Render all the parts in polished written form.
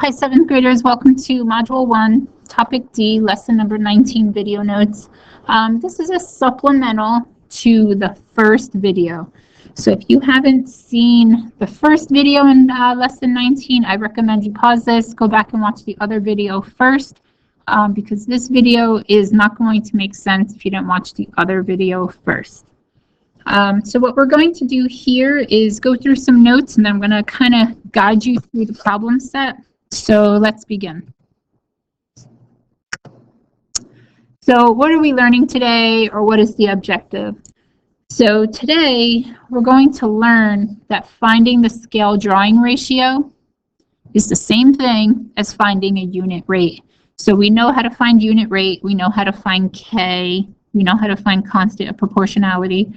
Hi, 7th graders. Welcome to Module 1, Topic D, Lesson number 19, video notes. This is a supplemental to the first video. So if you haven't seen the first video in Lesson 19, I recommend you pause this, go back and watch the other video first, because this video is not going to make sense if you don't watch the other video first. So what we're going to do here is go through some notes, and then I'm going to kind of guide you through the problem set. So let's begin. So what are we learning today, or what is the objective? So today we're going to learn that finding the scale drawing ratio is the same thing as finding a unit rate. So we know how to find unit rate, we know how to find K, we know how to find constant of proportionality.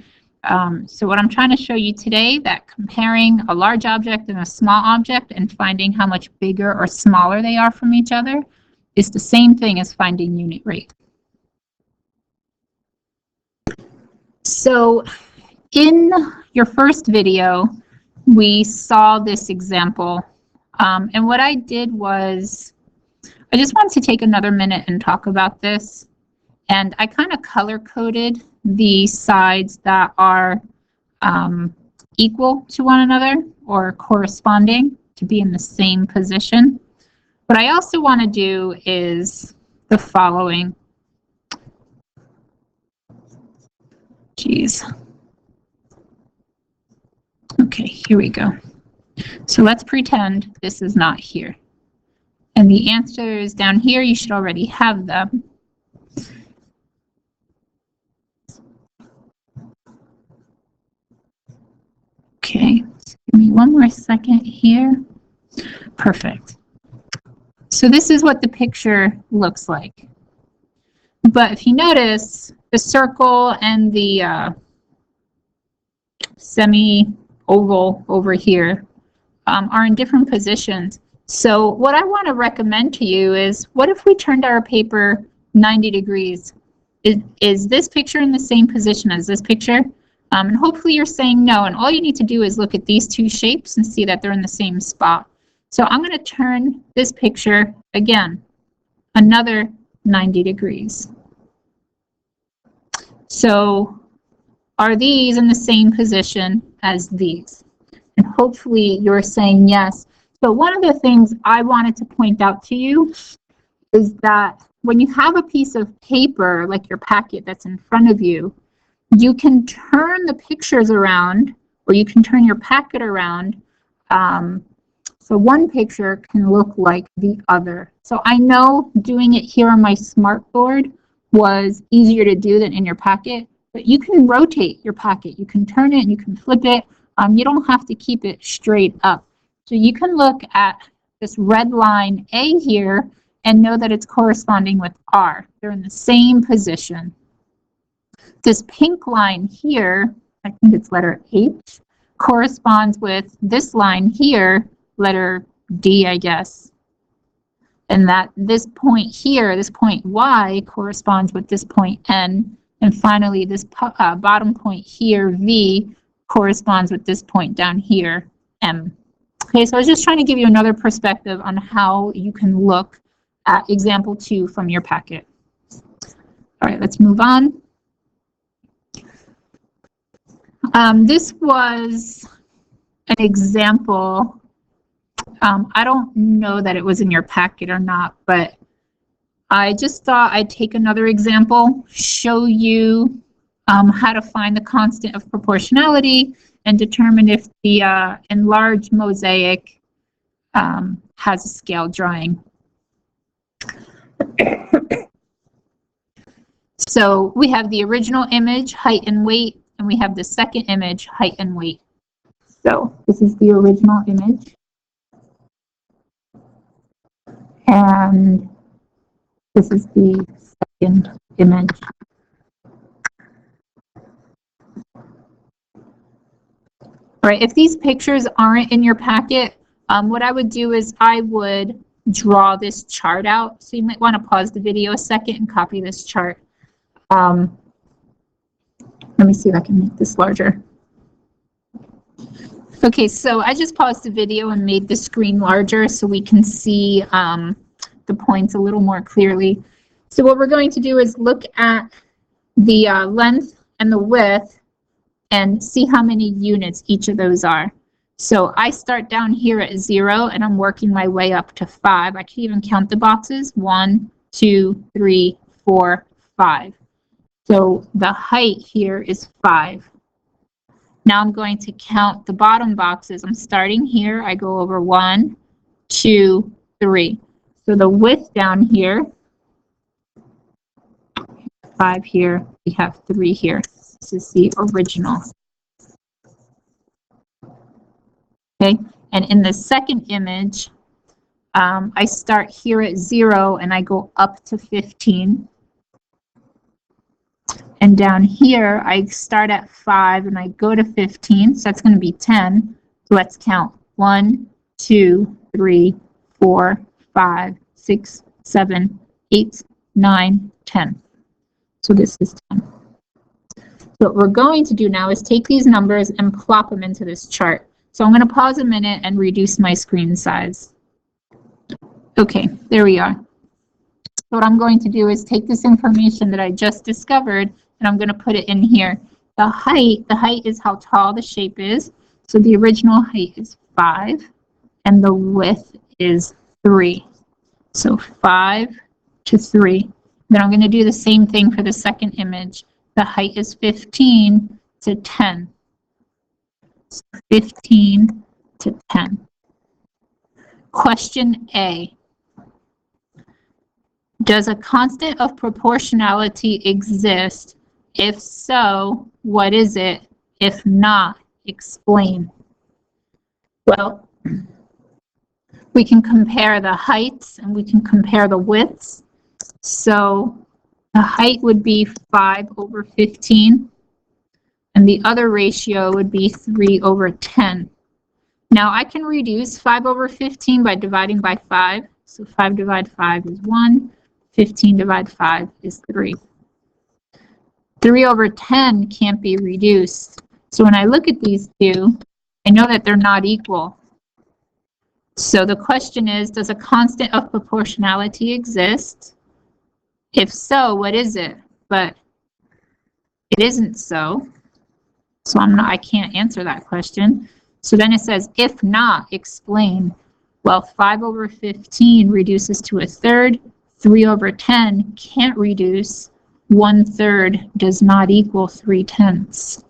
So what I'm trying to show you today, that comparing a large object and a small object and finding how much bigger or smaller they are from each other is the same thing as finding unit rate. So in your first video, we saw this example. And what I did was, I just wanted to take another minute and talk about this. And I kind of color-coded the sides that are equal to one another or corresponding to be in the same position. What I also want to do is the following. Okay, here we go. So let's pretend this is not here. And the answer is down here. You should already have them. Okay, give me one more second here. Perfect. So this is what the picture looks like. But if you notice, the circle and the semi-oval over here are in different positions. So what I want to recommend to you is, what if we turned our paper 90 degrees? Is this picture in the same position as this picture? And hopefully you're saying no, and all you need to do is look at these two shapes and see that they're in the same spot. So I'm going to turn this picture again, another 90 degrees. So are these in the same position as these? And hopefully you're saying yes. So one of the things I wanted to point out to you is that when you have a piece of paper, like your packet that's in front of you, you can turn the pictures around, or you can turn your packet around. So one picture can look like the other. So I know doing it here on my smartboard was easier to do than in your packet, but you can rotate your packet. You can turn it and you can flip it. You don't have to keep it straight up. So you can look at this red line A here and know that it's corresponding with R. They're in the same position. This pink line here, I think it's letter H, corresponds with this line here, letter D, I guess. And that this point here, this point Y, corresponds with this point N. And finally, this bottom point here, V, corresponds with this point down here, M. Okay, so I was just trying to give you another perspective on how you can look at example 2 from your packet. All right, let's move on. This was an example. I don't know that it was in your packet or not, but I just thought I'd take another example, show you how to find the constant of proportionality and determine if the enlarged mosaic has a scale drawing. So we have the original image, height and weight, and we have the second image, height and weight. So this is the original image. And this is the second image. All right, if these pictures aren't in your packet, what I would do is I would draw this chart out. So you might want to pause the video a second and copy this chart. Let me see if I can make this larger. Okay, so I just paused the video and made the screen larger so we can see the points a little more clearly. So what we're going to do is look at the length and the width and see how many units each of those are. So I start down here at 0 and I'm working my way up to 5. I can even count the boxes. 1, 2, 3, 4, 5. So the height here is 5. Now I'm going to count the bottom boxes. I'm starting here. I go over 1, 2, 3. So the width down here, 5 here, we have 3 here. This is the original. Okay, and in the second image, I start here at 0 and I go up to 15. And down here, I start at 5 and I go to 15, so that's going to be 10. So let's count 1, 2, 3, 4, 5, 6, 7, 8, 9, 10. So this is 10. So what we're going to do now is take these numbers and plop them into this chart. So I'm going to pause a minute and reduce my screen size. Okay, there we are. So what I'm going to do is take this information that I just discovered and I'm going to put it in here. The height is how tall the shape is. So the original height is 5 and the width is 3. So 5 to 3. Then I'm going to do the same thing for the second image. The height is 15 to 10. So 15 to 10. Question A. Does a constant of proportionality exist? If so, what is it? If not, explain. Well, we can compare the heights and we can compare the widths. So the height would be 5 over 15. And the other ratio would be 3 over 10. Now I can reduce 5 over 15 by dividing by 5. So 5 divided 5 is 1. 15 divided 5 is 3. 3 over 10 can't be reduced. So when I look at these two, I know that they're not equal. So the question is, does a constant of proportionality exist? If so, what is it? But it isn't so. So I can't answer that question. So then it says, if not, explain. Well, 5 over 15 reduces to a third. 3 over 10 can't reduce. 1/3 does not equal 3/10.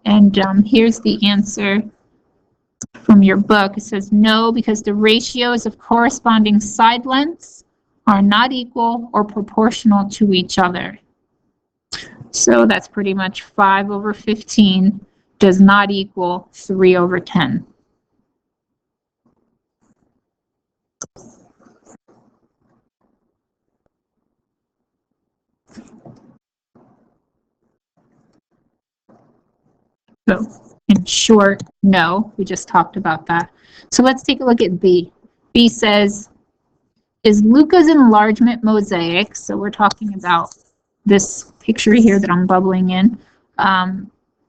And here's the answer from your book. It says no, because the ratios of corresponding side lengths are not equal or proportional to each other. So that's pretty much 5 over 15 does not equal 3 over 10. So in short, no, we just talked about that. So let's take a look at B. B says, is Luca's enlargement mosaic, so we're talking about this picture here that I'm bubbling in,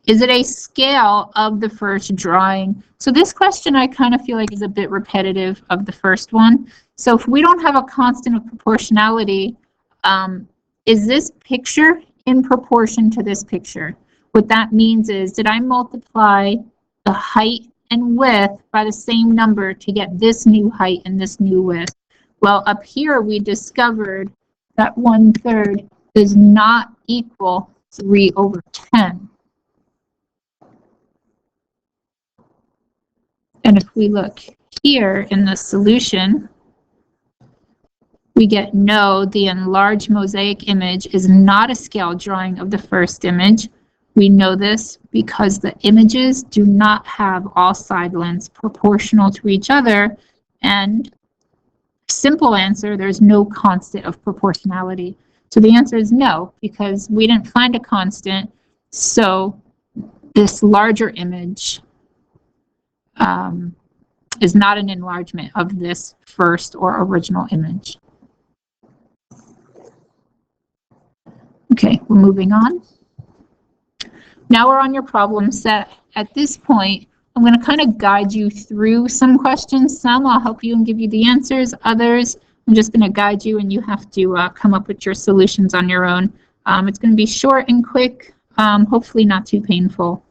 is it a scale of the first drawing? So this question I kind of feel like is a bit repetitive of the first one. So if we don't have a constant of proportionality, is this picture in proportion to this picture? What that means is, did I multiply the height and width by the same number to get this new height and this new width? Well, up here we discovered that 1/3 does not equal 3 over 10. And if we look here in the solution, we get no, the enlarged mosaic image is not a scale drawing of the first image. We know this because the images do not have all side lengths proportional to each other, and simple answer, there's no constant of proportionality. So the answer is no, because we didn't find a constant, so this larger image is not an enlargement of this first or original image. Okay, we're moving on. Now we're on your problem set. At this point, I'm going to kind of guide you through some questions. Some I'll help you and give you the answers. Others, I'm just going to guide you and you have to come up with your solutions on your own. It's going to be short and quick, hopefully not too painful.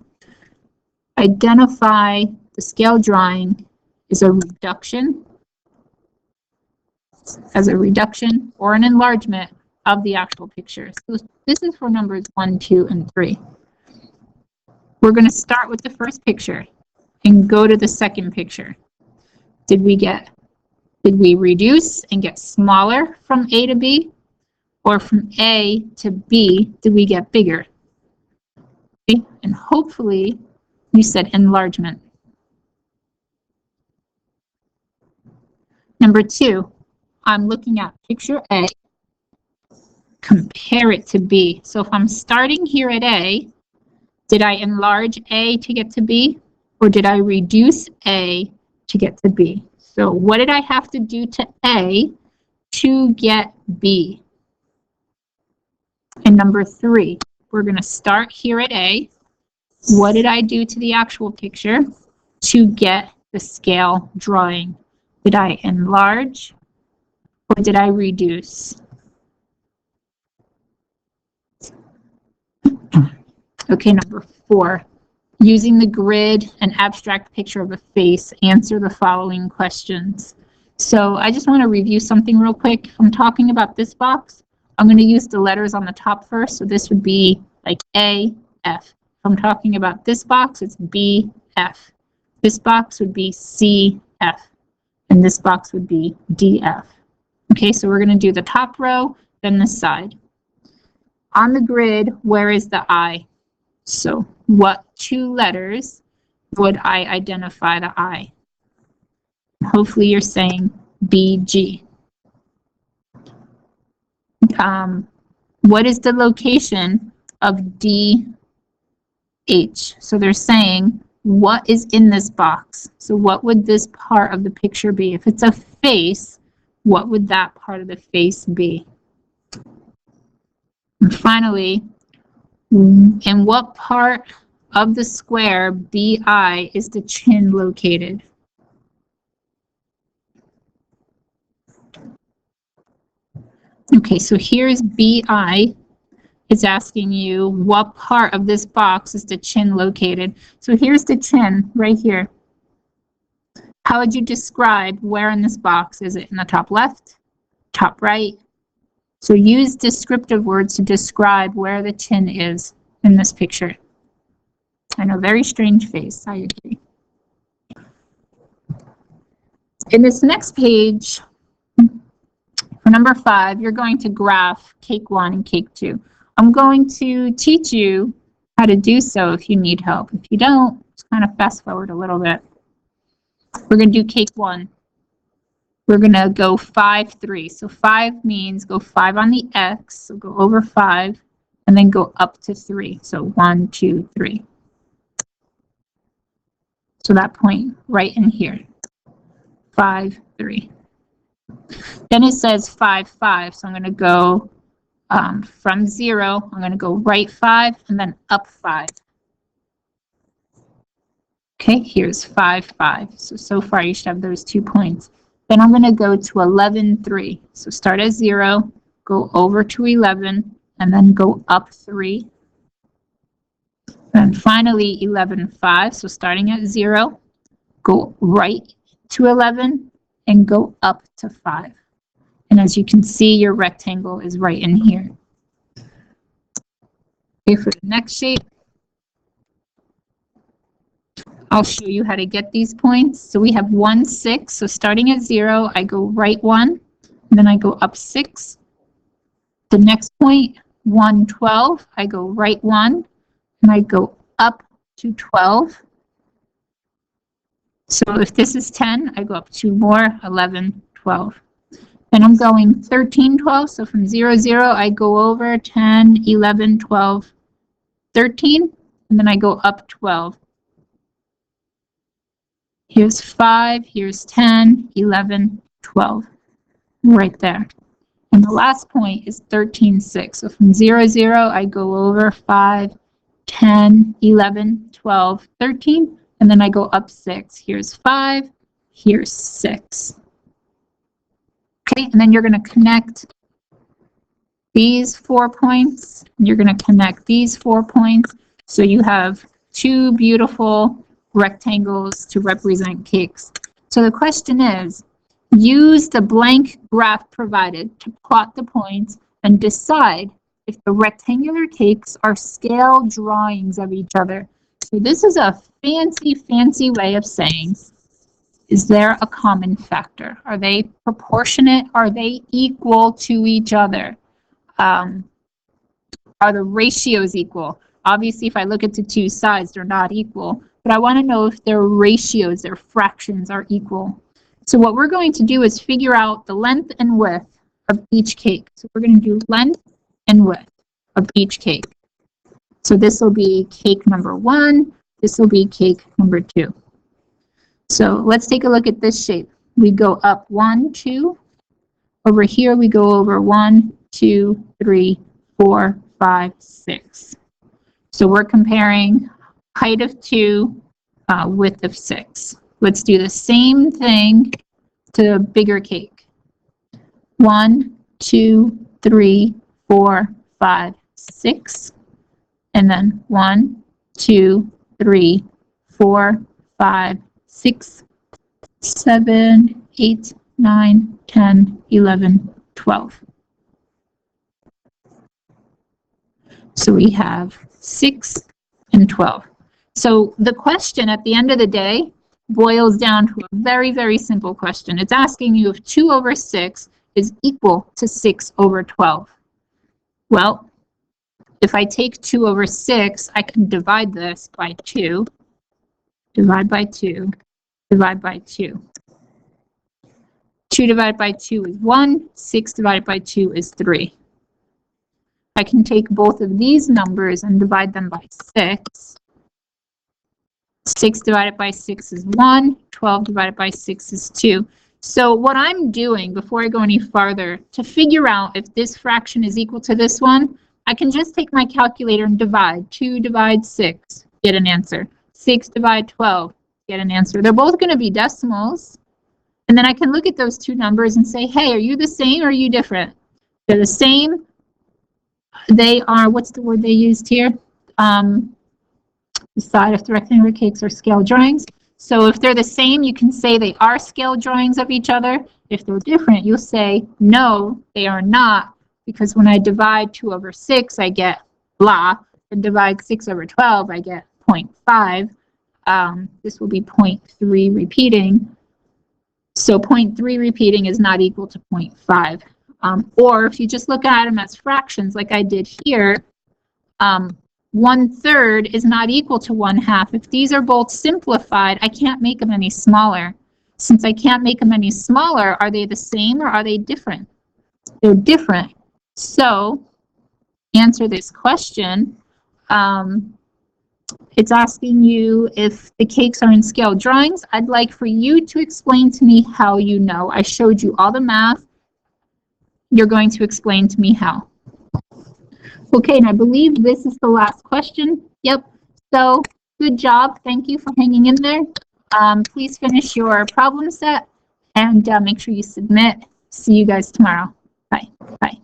Identify the scale drawing is a reduction, or an enlargement of the actual picture. So this is for numbers 1, 2, and 3. We're going to start with the first picture and go to the second picture. Did we reduce and get smaller from A to B? Or from A to B, did we get bigger? Okay. And hopefully you said enlargement. Number 2, I'm looking at picture A, compare it to B. So if I'm starting here at A, did I enlarge A to get to B? Or did I reduce A to get to B? So what did I have to do to A to get B? And number 3, we're going to start here at A. What did I do to the actual picture to get the scale drawing? Did I enlarge or did I reduce? Okay, number 4. Using the grid, an abstract picture of a face, answer the following questions. So I just want to review something real quick. If I'm talking about this box, I'm going to use the letters on the top first. So this would be like A, F. If I'm talking about this box, it's B, F. This box would be C, F. And this box would be D, F. Okay, so we're going to do the top row, then the side. On the grid, where is the I? So what 2 letters would I identify the I? Hopefully you're saying BG. What is the location of DH? So they're saying, what is in this box? So what would this part of the picture be? If it's a face, what would that part of the face be? And finally, in what part of the square BI is the chin located? Okay, so here's BI. It's asking you what part of this box is the chin located. So here's the chin right here. How would you describe where in this box? Is it in the top left, top right? So use descriptive words to describe where the chin is in this picture. I know, very strange face, I agree. In this next page, for number 5, you're going to graph cake 1 and cake 2. I'm going to teach you how to do so if you need help. If you don't, just kind of fast forward a little bit. We're going to do cake 1. We're going to go 5, 3. So 5 means go 5 on the X, so go over 5, and then go up to 3. So 1, 2, 3. So that point right in here, 5, 3. Then it says 5, 5. So I'm going to go from 0, I'm going to go right 5 and then up 5. Okay, here's 5, 5. So far you should have those 2 points. Then I'm going to go to 11, 3. So start at 0, go over to 11, and then go up 3. And finally 11, 5. So starting at 0, go right to 11, and go up to 5. And as you can see, your rectangle is right in here. Okay, for the next shape, I'll show you how to get these points. So we have 1, 6. So starting at 0, I go right 1, and then I go up 6. The next point, 1, 12, I go right 1, and I go up to 12. So if this is 10, I go up 2 more, 11, 12. Then I'm going 13, 12. So from 0, 0, I go over 10, 11, 12, 13, and then I go up 12. Here's 5, here's 10, 11, 12, right there. And the last point is 13, 6. So from 0, 0, I go over 5, 10, 11, 12, 13, and then I go up 6. Here's 5, here's 6. Okay, and then you're going to connect these 4 points. You're going to connect these 4 points. So you have 2 beautiful rectangles to represent cakes. So the question is, use the blank graph provided to plot the points and decide if the rectangular cakes are scale drawings of each other. So this is a fancy way of saying, is there a common factor? Are they proportionate? Are they equal to each other? Are the ratios equal? Obviously, if I look at the two sides, they're not equal, but I want to know if their ratios, their fractions are equal. So what we're going to do is figure out the length and width of each cake. So we're going to do length and width of each cake. So this will be cake number 1. This will be cake number 2. So let's take a look at this shape. We go up 1, 2. Over here we go over 1, 2, 3, 4, 5, 6. So we're comparing height of 2, width of 6. Let's do the same thing to a bigger cake. 1, 2, 3, 4, 5, 6. And then 1, 2, 3, 4, 5, 6, 7, 8, 9, 10, 11, 12. So we have 6 and 12. So the question at the end of the day boils down to a very simple question. It's asking you if 2 over 6 is equal to 6 over 12. Well, if I take 2 over 6, I can divide this by 2. Divide by 2. Divide by 2. 2 divided by 2 is 1. 6 divided by 2 is 3. I can take both of these numbers and divide them by 6. 6 divided by 6 is 1. 12 divided by 6 is 2. So what I'm doing before I go any farther, to figure out if this fraction is equal to this one, I can just take my calculator and divide. 2 divide 6, get an answer. 6 divide 12, get an answer. They're both going to be decimals. And then I can look at those two numbers and say, hey, are you the same or are you different? They're the same. They are, what's the word they used here? Decide if the rectangular cakes are scale drawings. So if they're the same, you can say they are scale drawings of each other. If they're different, you'll say, no, they are not, because when I divide 2 over 6, I get blah, and divide 6 over 12, I get 0.5. This will be 0.3 repeating. So 0.3 repeating is not equal to 0.5. Or if you just look at them as fractions like I did here, 1/3 is not equal to 1/2. If these are both simplified, I can't make them any smaller. Since I can't make them any smaller, are they the same or are they different? They're different. So, answer this question. It's asking you if the cakes are in scale drawings. I'd like for you to explain to me how you know. I showed you all the math. You're going to explain to me how. Okay, and I believe this is the last question. Yep. So, good job. Thank you for hanging in there. Please finish your problem set and make sure you submit. See you guys tomorrow. Bye. Bye.